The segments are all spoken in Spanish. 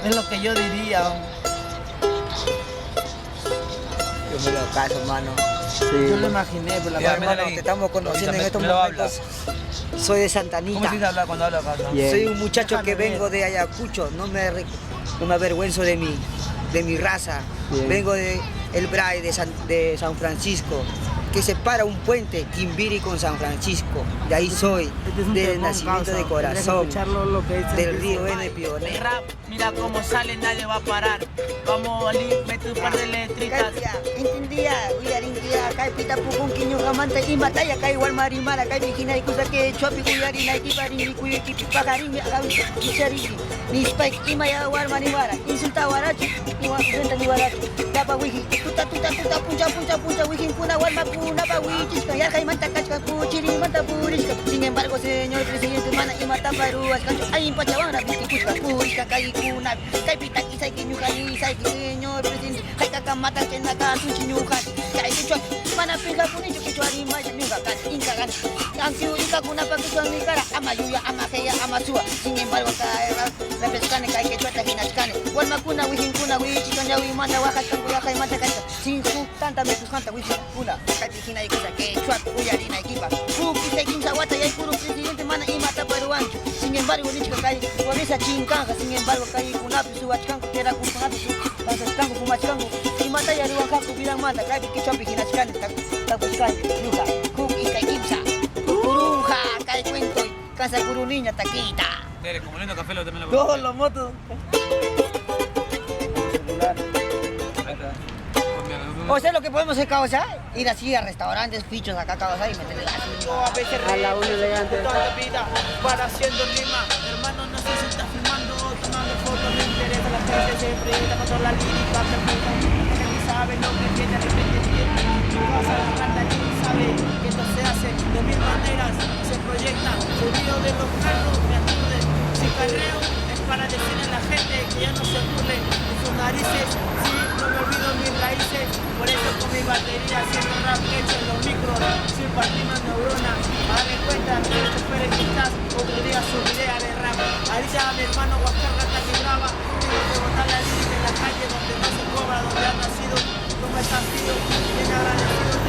Es lo que yo diría. Yo me lo caso, mano. Sí. Yo lo imaginé, pero la verdad, hermano, te estamos conociendo en estos momentos. Soy de Santa Anita. ¿Cómo se habla cuando habla acá? Soy un muchacho que vengo de Ayacucho, no me avergüenzo de mi raza. Bien. Vengo de El Bray, de San Francisco, que separa un puente, Quimbiri con San Francisco. De ahí soy, del nacimiento de corazón, del río N. Pionero. El rap, mira cómo sale, nadie va a parar. Vamos, Ali, mete un par de letritas. Entendía, uyarindia, kay pita pukong kinyo kamanta, imataya kay wal marimara, kay bikinay kusake, chopi kuyari, naiki parini kuyaki, pakarini, akawi, kisariki, ni spike, imaya wal marimara, insulta warachi, iwa kusenta ni warachi, tapa wiki, tuta, puncha, wiki, kuna wal mapuna, pa wiki, kaya kay manta kachka, kuchiri, manta purishka. Sin embargo, señor presidente, mana imata paruas, kancho, ay impachabana, viki, kushka, purishka, kay kuna, kay pita kisay kinyukani, señor presidente, kay kakamata, kenaka, suchinyukan, kay kichwa, mana pinga punicho, kichwa, rima, nyukakan, inkakan, ansiu, ikakuna, pa kichwa, nikara, ama yuya, ama heya, ama sua. Sin embargo, kay representane, kay kichwa, tajinachkane, wal makuna, wihin kuna, wichi, kanya, wimanda, wakas, kuya, kay mata, kay sin su, tanta, mekusanta, wihin kuna, kay tikina, ikusa, kichwa, kuyarina, equipa, kukisa, kimsa, wata, yay, puro presidente, mana imata, peruancho. Sin embargo, nichka, kay, wabisa, chinkanja, sin embargo, kay, kunapi, suachkanko, tera, kunapi, kanko, kumachkanko, imata, yaruankanko, bilang mata, kay, kichwa, hinachkane, takuskane, yuka, kuki, kay, kimsa, kuruja, kay, cuento, casa, kuru, niña, taquita. Eres como lindo café, lo también lo Todos los motos. O sea, lo que podemos hacer, causa, ir así a restaurantes, fichos acá, causa, y meterle a veces a la una elegante. Toda vida para haciendo rima. Hermano, no sé si está filmando o tomando fotos, me interesa la gente, se proyecta con la lírica, perfecta. Nadie sabe lo que tiene, de repente tiene. Tu casa, la planta, nadie sabe que esto se hace de mil maneras, se proyecta. Subido de los carros, me aturde. Si carreo es para decirle a la gente que ya no se burle de sus narices. Sí, no me olvido mis raíces. Por eso con mi batería haciendo rap hecho en los micros, sin partir una neurona. A darme cuenta de los choferes que estás, otro día subiré a de rap. Ahorita mi hermano Huascar Rata que graba, tengo que botar la lírica en la calle donde no se cobra, donde ha nacido, como está tío, bien agradecido.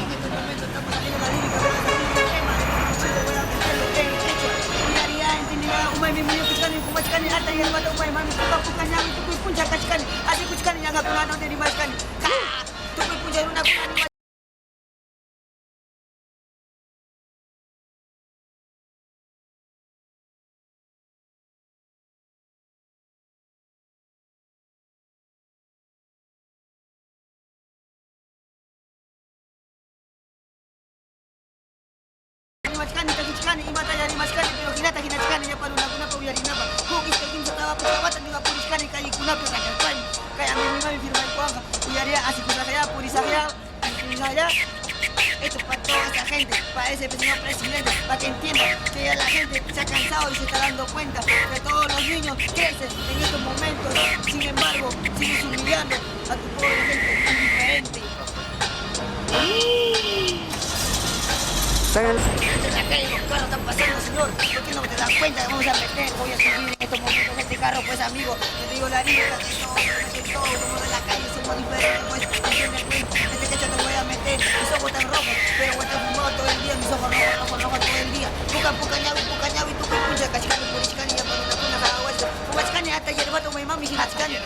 En este momento estamos haciendo la lírica, voy a hacer un tema, voy a meterlo en hecho. Umay mi muyo kiskani kumachkani ata yel mata umay mami tuka pukanya mi tukui punja kachkani ati kuchkani nyanga kuna no deri machkani ka tukui punja runa kuna machkani kachkani imata yari machkani pero hinata hinachkani ya paruna kuna pa uyari napa kukis kay kimsa tawa putawatan diga puriskani kay kuna pa kachkani kaya mi firma el cuanga uyari así kusakaya purisakaya purisakaya. Esto es para toda esa gente, para ese señor presidente, para que entienda que ya la gente se ha cansado y se está dando cuenta que todos los niños crecen en estos momentos. Sin embargo, sigues humillando a tu pobre gente indiferente. Los carros están pasando, señor. ¿Por qué no te das cuenta que vamos a meter? Voy a subir en estos momentos este carro, pues amigo. Te digo la lírica, que todo, como de la calle somos diferentes, pues. Este quecho te voy a meter, mis ojos tan rojos, pero voy a estar fumado todo el día, mis ojos rojos todo el día. Puca ñavi, tú que puncha, cachicani, purichicani, ya para una cuna, cada vuelta. Pumachcani, hasta yerbato, mi mami, hinachcani.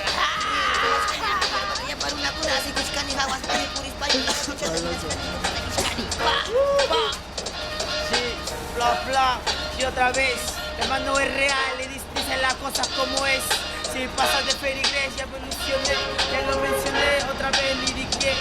Ya para una cuna, así cuchcani, jaguascani, purispani, sí, bla, y otra vez, hermano es real y dice las cosas como es. Si pasas de ferigrés, ya evolucioné, ya lo mencioné, otra vez liriqué.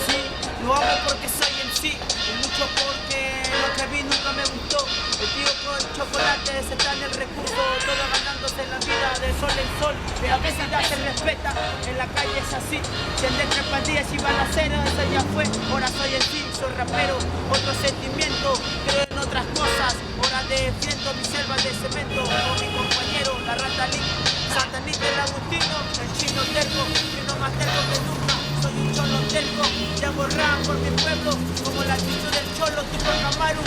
Sí, lo hago porque soy en sí, y mucho porque lo que vi nunca me gustó. El tío con chocolate se está en el recurso, todo ganándose la vida de sol en sol. La obesidad se respeta, en la calle es así. Si el de tres pandillas iban a cero, eso ya fue. Ahora soy en sí, soy rapero, otro sentimiento, creo en otras cosas. Ahora defiendo mi selva de cemento con mi compañero, la Rata Link. Santa Anita, el Agustino, el chino terco, chino más terco que nunca, soy un cholo terco, ya borrado por mi pueblo, como la actitud del cholo, tipo Camaru,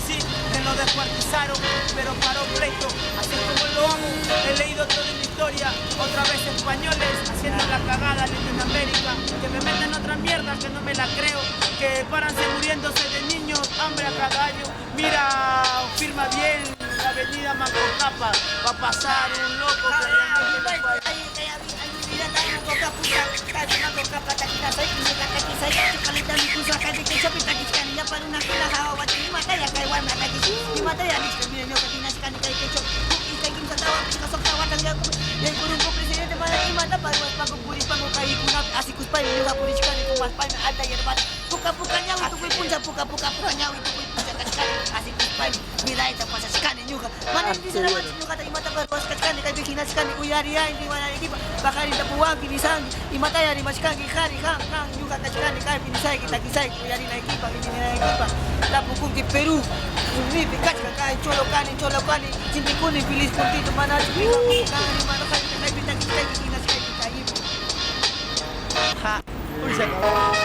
sí, en nos descuartizaron, pero paró pleito, así como lo amo. He leído toda la historia, otra vez españoles haciendo la cagada en Latinoamérica, que me meten otra mierda que no me la creo, que paranse muriéndose de niños, hambre a cada año. Mira, firma bien la avenida Macocapa, va a pasar un loco que realmente no puede. Perú, Cholocani, Chimpicuni, Feliz Puntito, Manal, Ja. Uy, se acabó.